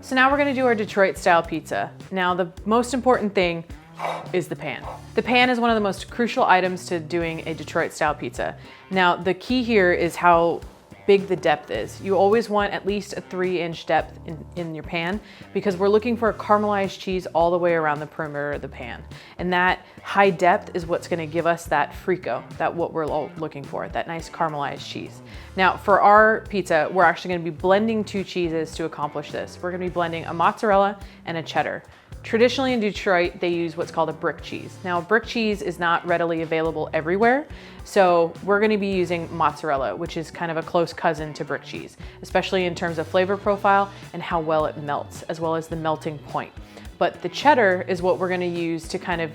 So now we're gonna do our Detroit style pizza. Now the most important thing is the pan. The pan is one of the most crucial items to doing a Detroit style pizza. Now the key here is how big the depth is. You always want at least a 3-inch depth in your pan because we're looking for a caramelized cheese all the way around the perimeter of the pan. And that high depth is what's gonna give us that frico, that what we're looking for, that nice caramelized cheese. Now for our pizza, we're actually gonna be blending 2 cheeses to accomplish this. We're gonna be blending a mozzarella and a cheddar. Traditionally in Detroit, they use what's called a brick cheese. Now, brick cheese is not readily available everywhere, so we're gonna be using mozzarella, which is kind of a close cousin to brick cheese, especially in terms of flavor profile and how well it melts, as well as the melting point. But the cheddar is what we're gonna use to kind of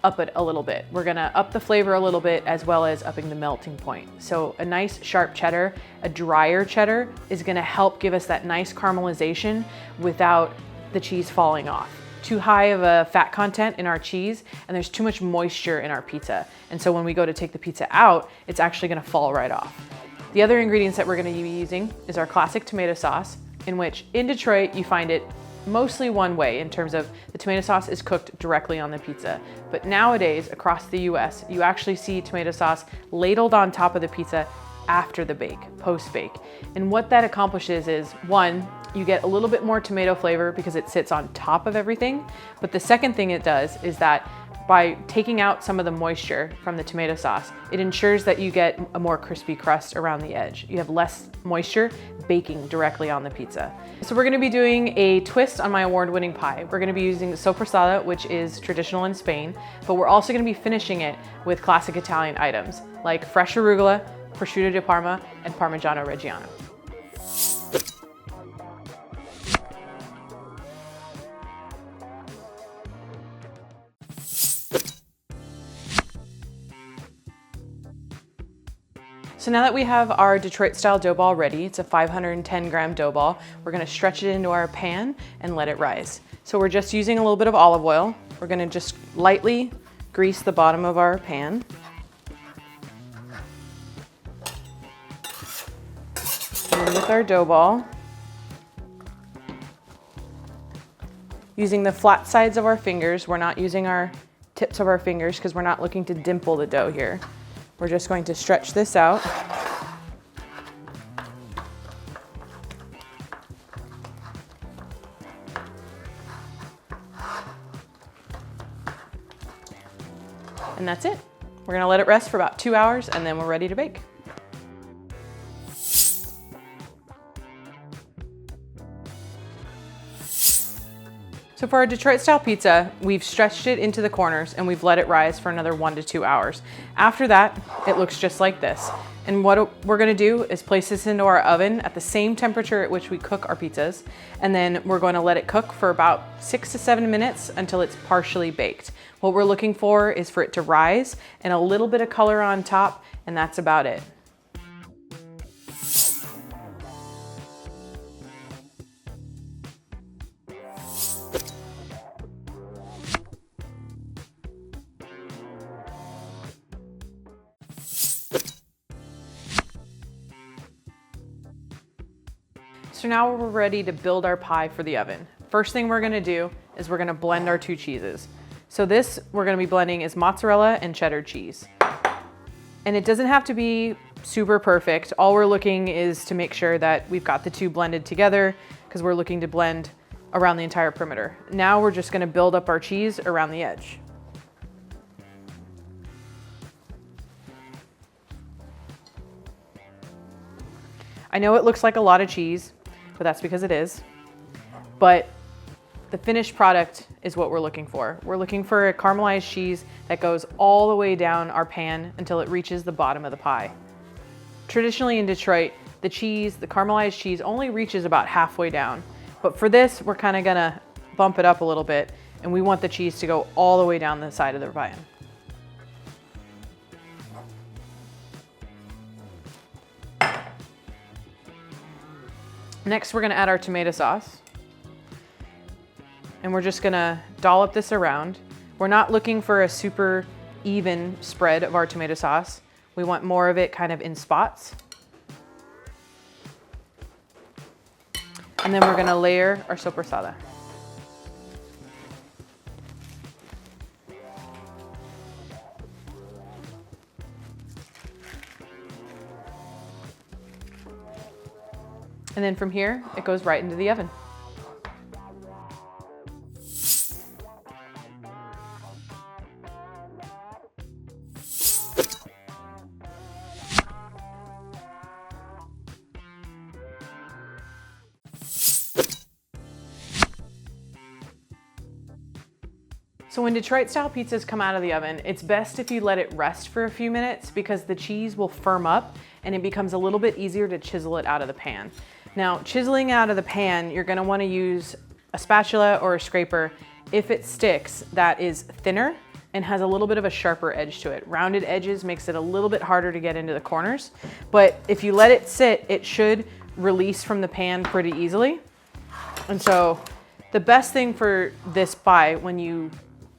up it a little bit. We're gonna up the flavor a little bit as well as upping the melting point. So a nice sharp cheddar, a drier cheddar is gonna help give us that nice caramelization without the cheese falling off. Too high of a fat content in our cheese and there's too much moisture in our pizza. And so when we go to take the pizza out, it's actually gonna fall right off. The other ingredients that we're gonna be using is our classic tomato sauce, in which in Detroit you find it mostly one way in terms of the tomato sauce is cooked directly on the pizza. But nowadays across the US, you actually see tomato sauce ladled on top of the pizza after the bake, post-bake. And what that accomplishes is, one, you get a little bit more tomato flavor because it sits on top of everything. But the second thing it does is that by taking out some of the moisture from the tomato sauce, it ensures that you get a more crispy crust around the edge. You have less moisture baking directly on the pizza. So we're gonna be doing a twist on my award-winning pie. We're gonna be using sopressata, which is traditional in Spain, but we're also gonna be finishing it with classic Italian items like fresh arugula, prosciutto di Parma, and Parmigiano Reggiano. So now that we have our Detroit style dough ball ready, it's a 510 gram dough ball, we're gonna stretch it into our pan and let it rise. So we're just using a little bit of olive oil. We're gonna just lightly grease the bottom of our pan. And then with our dough ball, using the flat sides of our fingers, we're not using our tips of our fingers because we're not looking to dimple the dough here. We're just going to stretch this out. And that's it. We're gonna let it rest for about 2 hours and then we're ready to bake. So for our Detroit style pizza, we've stretched it into the corners and we've let it rise for another 1 to 2 hours. After that, it looks just like this. And what we're gonna do is place this into our oven at the same temperature at which we cook our pizzas. And then we're going to let it cook for about 6 to 7 minutes until it's partially baked. What we're looking for is for it to rise and a little bit of color on top, and that's about it. So now we're ready to build our pie for the oven. First thing we're gonna do is we're gonna blend our 2 cheeses. So this we're gonna be blending is mozzarella and cheddar cheese. And it doesn't have to be super perfect. All we're looking is to make sure that we've got the 2 blended together because we're looking to blend around the entire perimeter. Now we're just gonna build up our cheese around the edge. I know it looks like a lot of cheese, but that's because it is. But the finished product is what we're looking for. We're looking for a caramelized cheese that goes all the way down our pan until it reaches the bottom of the pie. Traditionally in Detroit, the caramelized cheese only reaches about halfway down. But for this, we're kind of gonna bump it up a little bit and we want the cheese to go all the way down the side of the pan. Next, we're gonna add our tomato sauce. And we're just gonna dollop this around. We're not looking for a super even spread of our tomato sauce. We want more of it kind of in spots. And then we're gonna layer our soppressata. And then from here, it goes right into the oven. So when Detroit style pizzas come out of the oven, it's best if you let it rest for a few minutes because the cheese will firm up and it becomes a little bit easier to chisel it out of the pan. Now, chiseling out of the pan, you're gonna wanna use a spatula or a scraper if it sticks that is thinner and has a little bit of a sharper edge to it. Rounded edges makes it a little bit harder to get into the corners, but if you let it sit, it should release from the pan pretty easily. And so the best thing for this pie when you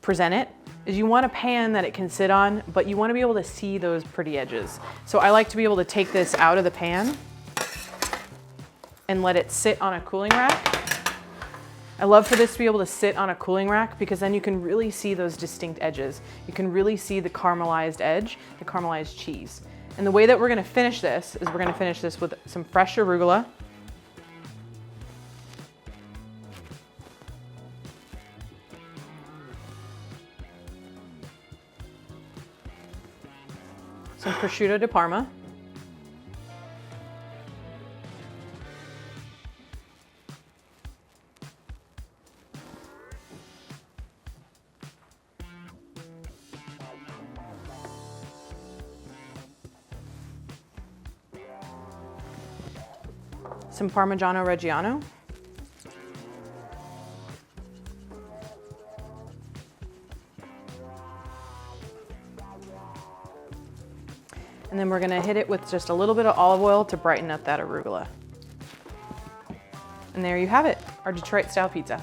present it is you want a pan that it can sit on, but you want to be able to see those pretty edges. So I like to be able to take this out of the pan and let it sit on a cooling rack. I love for this to be able to sit on a cooling rack because then you can really see those distinct edges. You can really see the caramelized edge, the caramelized cheese. And the way that we're gonna finish this is we're gonna finish this with some fresh arugula. Some prosciutto di Parma. Some Parmigiano Reggiano. And then we're gonna hit it with just a little bit of olive oil to brighten up that arugula. And there you have it, our Detroit style pizza.